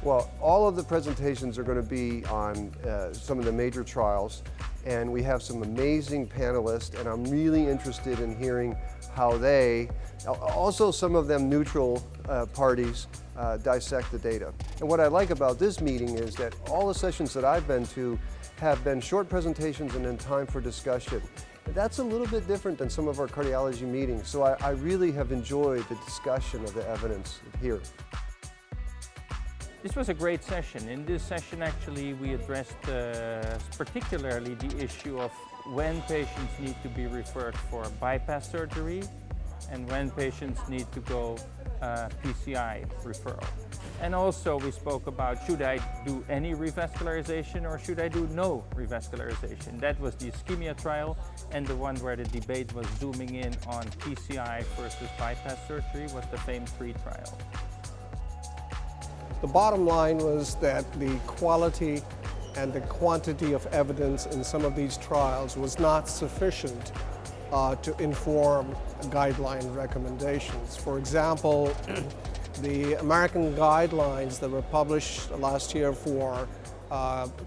Well, all of the presentations are going to be on some of the major trials, and we have some amazing panelists, and I'm really interested in hearing how they, also some of them neutral parties, dissect the data. And what I like about this meeting is that all the sessions that I've been to have been short presentations and then time for discussion. That's a little bit different than some of our cardiology meetings, so I really have enjoyed the discussion of the evidence here. This was a great session. In this session, actually, we addressed particularly the issue of when patients need to be referred for bypass surgery and when patients need to go PCI referral. And also we spoke about, should I do any revascularization or should I do no revascularization? That was the ischemia trial, and the one where the debate was zooming in on PCI versus bypass surgery was the FAME-3 trial. The bottom line was that the quality and the quantity of evidence in some of these trials was not sufficient to inform guideline recommendations. For example, the American guidelines that were published last year for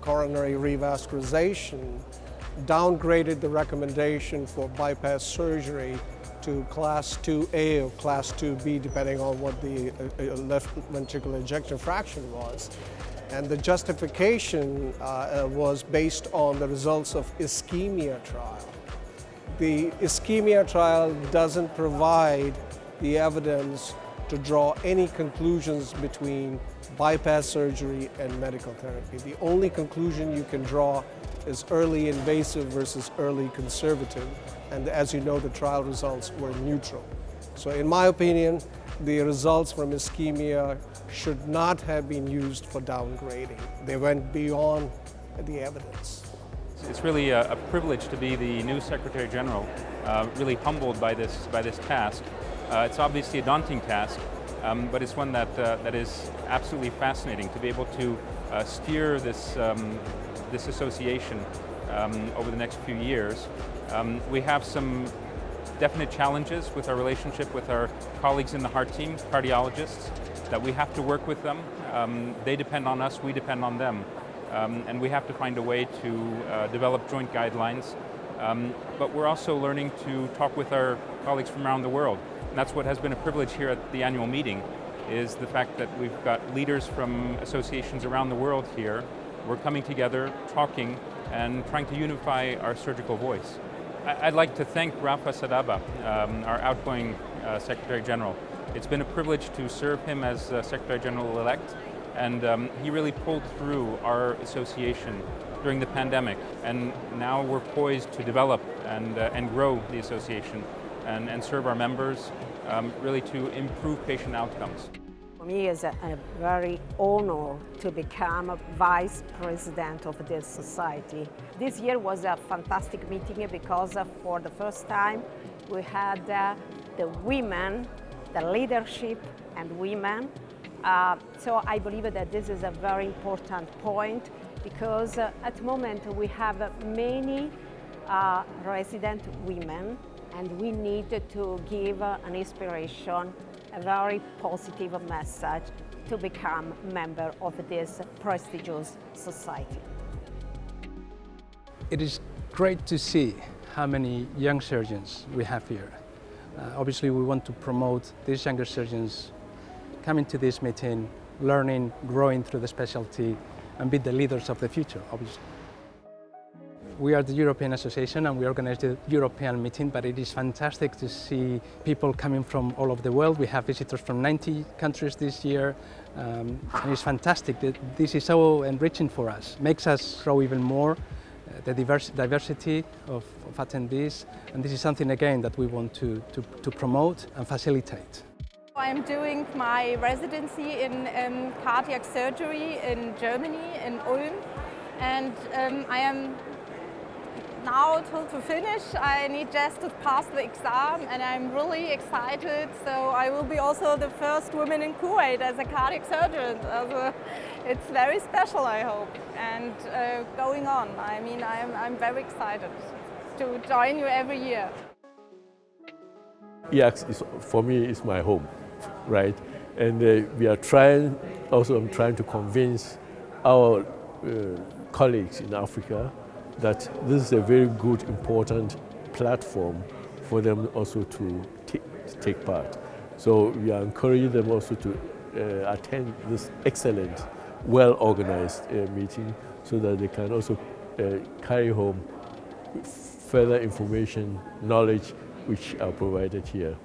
coronary revascularization downgraded the recommendation for bypass surgery to class 2A or class 2B, depending on what the left ventricular ejection fraction was. And the justification was based on the results of ischemia trial. The ischemia trial doesn't provide the evidence to draw any conclusions between bypass surgery and medical therapy. The only conclusion you can draw is early invasive versus early conservative. And as you know, the trial results were neutral. So in my opinion, the results from ischemia should not have been used for downgrading. They went beyond the evidence. It's really a privilege to be the new Secretary General, really humbled by this task. It's obviously a daunting task, but it's one that is absolutely fascinating to be able to steer this association over the next few years. We have some definite challenges with our relationship with our colleagues in the heart team, cardiologists, that we have to work with them. They depend on us, we depend on them. And we have to find a way to develop joint guidelines. But we're also learning to talk with our colleagues from around the world. And that's what has been a privilege here at the annual meeting, is the fact that we've got leaders from associations around the world here. We're coming together, talking, and trying to unify our surgical voice. I'd like to thank Rafa Sadaba, our outgoing Secretary General. It's been a privilege to serve him as Secretary General-elect, and he really pulled through our association during the pandemic. And now we're poised to develop and grow the association and serve our members, really to improve patient outcomes. For me, it's a very honor to become Vice President of this society. This year was a fantastic meeting because for the first time we had the women, the leadership and women. So I believe that this is a very important point because at the moment we have many resident women, and we need to give an inspiration, a very positive message to become member of this prestigious society. It is great to see how many young surgeons we have here. Obviously we want to promote these younger surgeons coming to this meeting, learning, growing through the specialty, and be the leaders of the future, obviously. We are the European Association and we organize the European meeting, but it is fantastic to see people coming from all over the world. We have visitors from 90 countries this year, and it's fantastic. This is so enriching for us. Makes us grow even more, the diversity of attendees, and this is something again that we want to promote and facilitate. I'm doing my residency in cardiac surgery in Germany, in Ulm, and I am now to finish. I need just to pass the exam, and I'm really excited. So I will be also the first woman in Kuwait as a cardiac surgeon. It's very special, I hope, and going on. I mean, I'm very excited to join you every year. EACTS for me is my home, right? And we are trying, also I'm trying to convince our colleagues in Africa that this is a very good, important platform for them also to take part. So we are encouraging them also to attend this excellent, well-organized meeting so that they can also carry home further information, knowledge which are provided here.